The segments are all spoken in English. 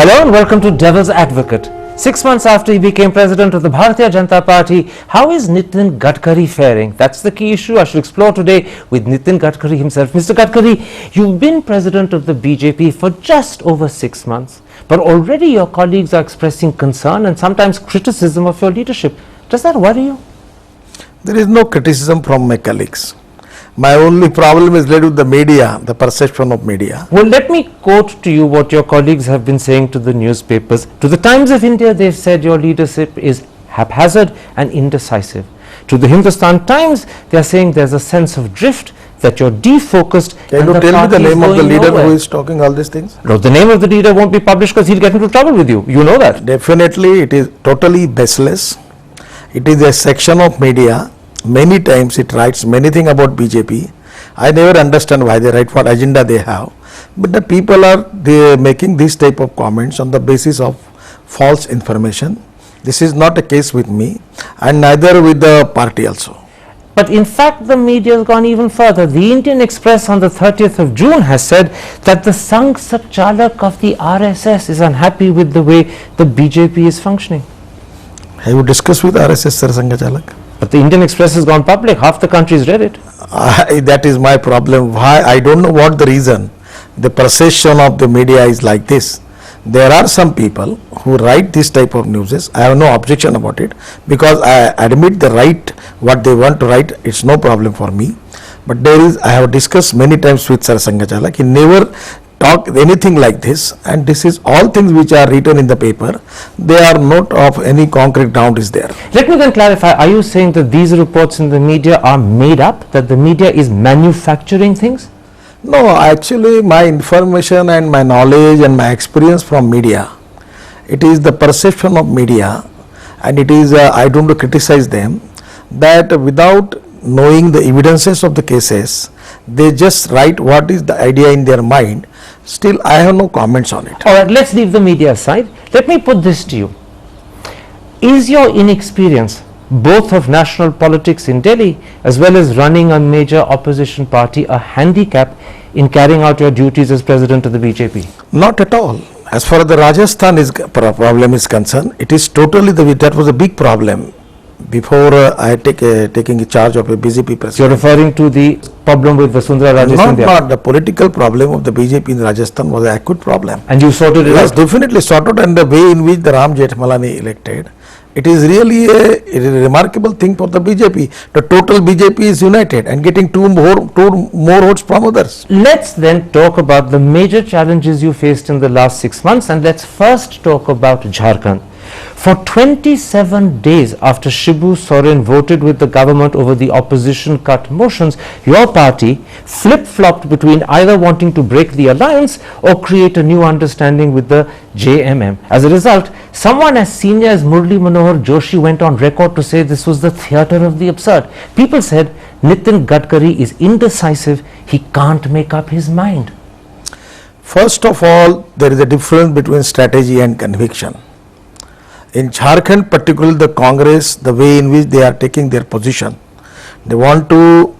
Hello and welcome to Devil's Advocate. 6 months after he became president of the Bharatiya Janata Party, how is Nitin Gadkari faring? That's the key issue I should explore today with Nitin Gadkari himself. Mr. Gadkari, you've been president of the BJP for just over 6 months, but already your colleagues are expressing concern and sometimes criticism of your leadership. Does that worry you? There is no criticism from my colleagues. My only problem is related with the media, the perception of media. Well, let me quote to you what your colleagues have been saying to the newspapers. To the Times of India, they've said your leadership is haphazard and indecisive. To the Hindustan Times, they are saying there's a sense of drift, that you're defocused. Can you tell me the name of the leader who is talking all these things? No, the name of the leader won't be published because he'll get into trouble with you. You know that. Definitely, it is totally baseless. It is a section of media. Many times it writes many things about BJP. I never understand why they write, what agenda they have. But the people are making this type of comments on the basis of false information. This is not a case with me and neither with the party also. But in fact, the media has gone even further. The Indian Express on the 30th of June has said that the Sangh Sachalak of the RSS is unhappy with the way the BJP is functioning. Have you discussed with RSS, Sir Sangh? But the Indian Express has gone public. Half the country's read it. That is my problem. Why? I don't know what the reason. The perception of the media is like this. There are some people who write this type of news. I have no objection about it because I admit the right what they want to write. It's no problem for me. But there is, I have discussed many times with Sir Sangh. He never talk anything like this, and this is all things which are written in the paper. They are not of any concrete ground is there. Let me then clarify, are you saying that these reports in the media are made up, that the media is manufacturing things? No, actually my information and my knowledge and my experience from media, it is the perception of media, and it is, I don't criticize them, that without knowing the evidences of the cases, they just write what is the idea in their mind. Still, I have no comments on it. All right, let's leave the media aside. Let me put this to you. Is your inexperience, both of national politics in Delhi as well as running a major opposition party, a handicap in carrying out your duties as president of the BJP? Not at all. As far as the Rajasthan problem is concerned, it is totally, that was a big problem. Before I taking charge of a BJP president. You're referring to the problem with Vasundhara Raje Scindia? Not the political problem of the BJP in Rajasthan was an acute problem. And you sorted it out? Yes, definitely sorted, and the way in which the Ram Jethmalani elected, it is really a remarkable thing for the BJP. The total BJP is united and getting two more votes from others. Let's then talk about the major challenges you faced in the last 6 months, and let's first talk about Jharkhand. For 27 days after Shibu Soren voted with the government over the opposition cut motions, your party flip-flopped between either wanting to break the alliance or create a new understanding with the JMM. As a result, someone as senior as Murli Manohar Joshi went on record to say this was the theatre of the absurd. People said Nitin Gadkari is indecisive, he can't make up his mind. First of all, there is a difference between strategy and conviction. In Jharkhand, particularly the Congress, the way in which they are taking their position, they want to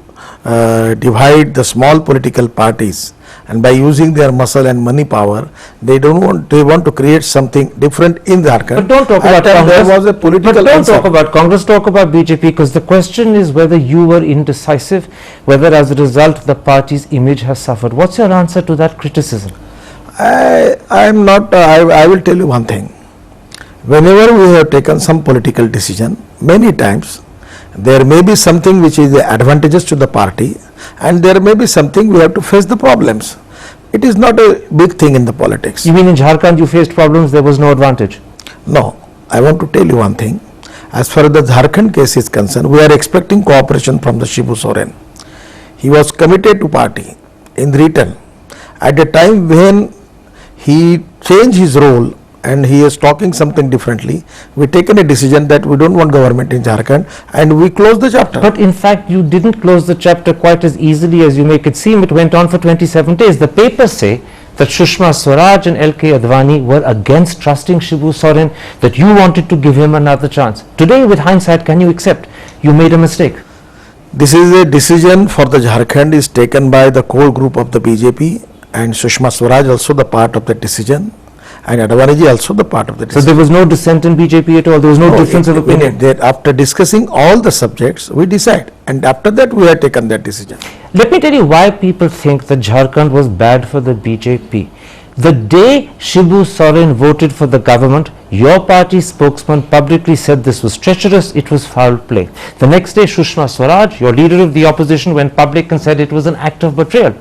divide the small political parties, and by using their muscle and money power, they want to create something different in Jharkhand. But don't talk about Congress. There was a political talk about Congress, talk about BJP, because the question is whether you were indecisive, whether as a result the party's image has suffered. What's your answer to that criticism? I will tell you one thing. Whenever we have taken some political decision, many times there may be something which is advantageous to the party, and there may be something we have to face the problems. It is not a big thing in the politics. You mean in Jharkhand you faced problems, there was no advantage? No, I want to tell you one thing. As far as the Jharkhand case is concerned, we are expecting cooperation from the Shibu Soren. He was committed to party in return. At the time when he changed his role and he is talking something differently, we taken a decision that we don't want government in Jharkhand, and we closed the chapter. But in fact, you didn't close the chapter quite as easily as you make it seem. It went on for 27 days. The papers say that Sushma Swaraj and LK Advani were against trusting Shibu Soren, that you wanted to give him another chance. Today, with hindsight, can you accept you made a mistake? This is a decision for the Jharkhand is taken by the core group of the BJP, and Sushma Swaraj also the part of the decision. and Advani ji also the part of the So decision. there was no dissent in BJP at all? There was no difference of opinion? After discussing all the subjects, we decide, and after that we have taken that decision. Let me tell you why people think that Jharkhand was bad for the BJP. The day Shibu Soren voted for the government, your party spokesman publicly said this was treacherous, it was foul play. The next day, Sushma Swaraj, your leader of the opposition, went public and said it was an act of betrayal.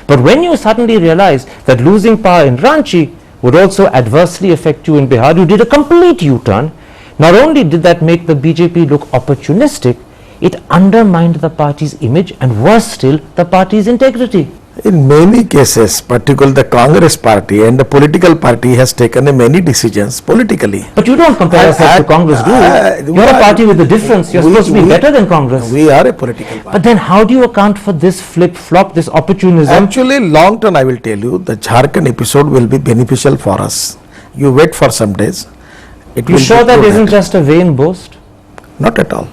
But when you suddenly realized that losing power in Ranchi would also adversely affect you in Bihar, you did a complete U-turn. Not only did that make the BJP look opportunistic, it undermined the party's image and worse still, the party's integrity. In many cases, particularly the Congress party and the political party has taken many decisions politically. But you don't compare yourself to Congress, do you? You're a party with a difference. You're supposed to be better than Congress. We are a political party. But then how do you account for this flip-flop, this opportunism? Actually, long term I will tell you, the Jharkhand episode will be beneficial for us. You wait for some days. You sure that isn't just a vain boast? Not at all.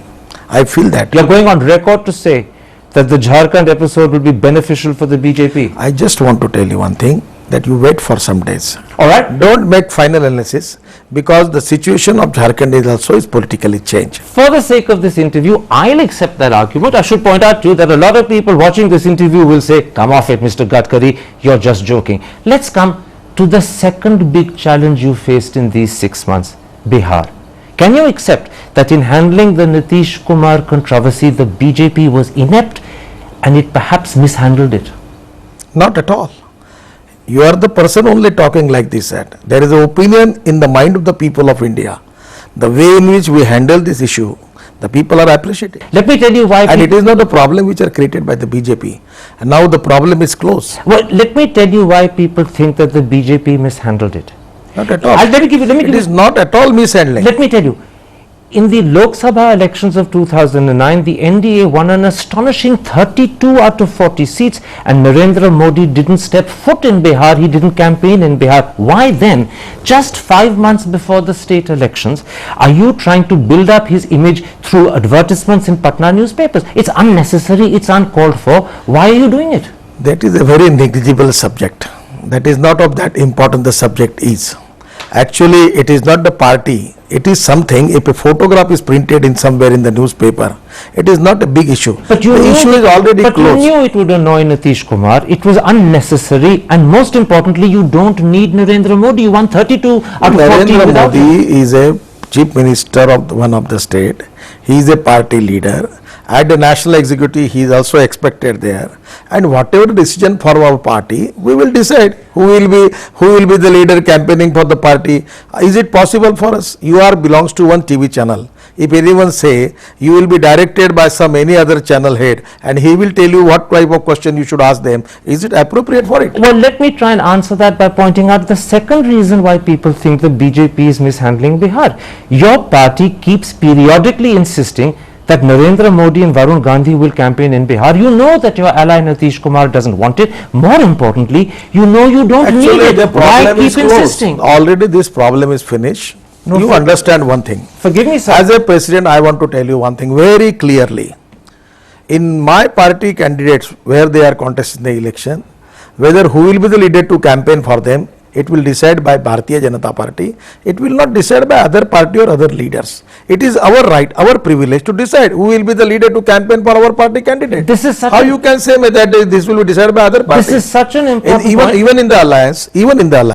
I feel that. You're going on record to say that the Jharkhand episode will be beneficial for the BJP. I just want to tell you one thing, that you wait for some days. All right. Don't make final analysis, because the situation of Jharkhand is politically changed. For the sake of this interview, I'll accept that argument. I should point out to you that a lot of people watching this interview will say, come off it, Mr. Gadkari, you're just joking. Let's come to the second big challenge you faced in these 6 months, Bihar. Can you accept that in handling the Nitish Kumar controversy, the BJP was inept and it perhaps mishandled it? Not at all. You are the person only talking like this. There is an opinion in the mind of the people of India. The way in which we handle this issue, the people are appreciating. Let me tell you why. And it is not a problem which are created by the BJP. And now the problem is closed. Well, let me tell you why people think that the BJP mishandled it. Not at all. It is not at all mishandling. Let me tell you, in the Lok Sabha elections of 2009, the NDA won an astonishing 32 out of 40 seats, and Narendra Modi didn't step foot in Bihar, he didn't campaign in Bihar. Why then, just 5 months before the state elections, are you trying to build up his image through advertisements in Patna newspapers? It's unnecessary, it's uncalled for. Why are you doing it? That is a very negligible subject. That is not of that important the subject is. Actually, it is not the party. It is something, if a photograph is printed in somewhere in the newspaper, it is not a big issue. But the issue is already closed. But you knew it would annoy Nitish Kumar. It was unnecessary, and most importantly, you don't need Narendra Modi. You won 32 out of 40 Narendra without Modi him. is a chief minister of one of the state. He is a party leader. At the national executive, he is also expected there. And whatever decision for our party, we will decide who will be the leader campaigning for the party. Is it possible for us? You belongs to one TV channel. If anyone say you will be directed by any other channel head, and he will tell you what type of question you should ask them, is it appropriate for it? Well, let me try and answer that by pointing out the second reason why people think the BJP is mishandling Bihar. Your party keeps periodically insisting that Narendra Modi and Varun Gandhi will campaign in Bihar. You know that your ally Nitish Kumar doesn't want it. More importantly, you know you don't need it. The Why keep is insisting? Already this problem is finished. No, you understand one thing. Forgive me, sir. As a president, I want to tell you one thing very clearly. In my party candidates, where they are contesting the election, whether who will be the leader to campaign for them, it will decide by Bharatiya Janata Party. It will not decide by other party or other leaders. It is our right, our privilege to decide who will be the leader to campaign for our party candidate. This is such how you can say that this will be decided by other parties. This is such an important point. Even in the alliance,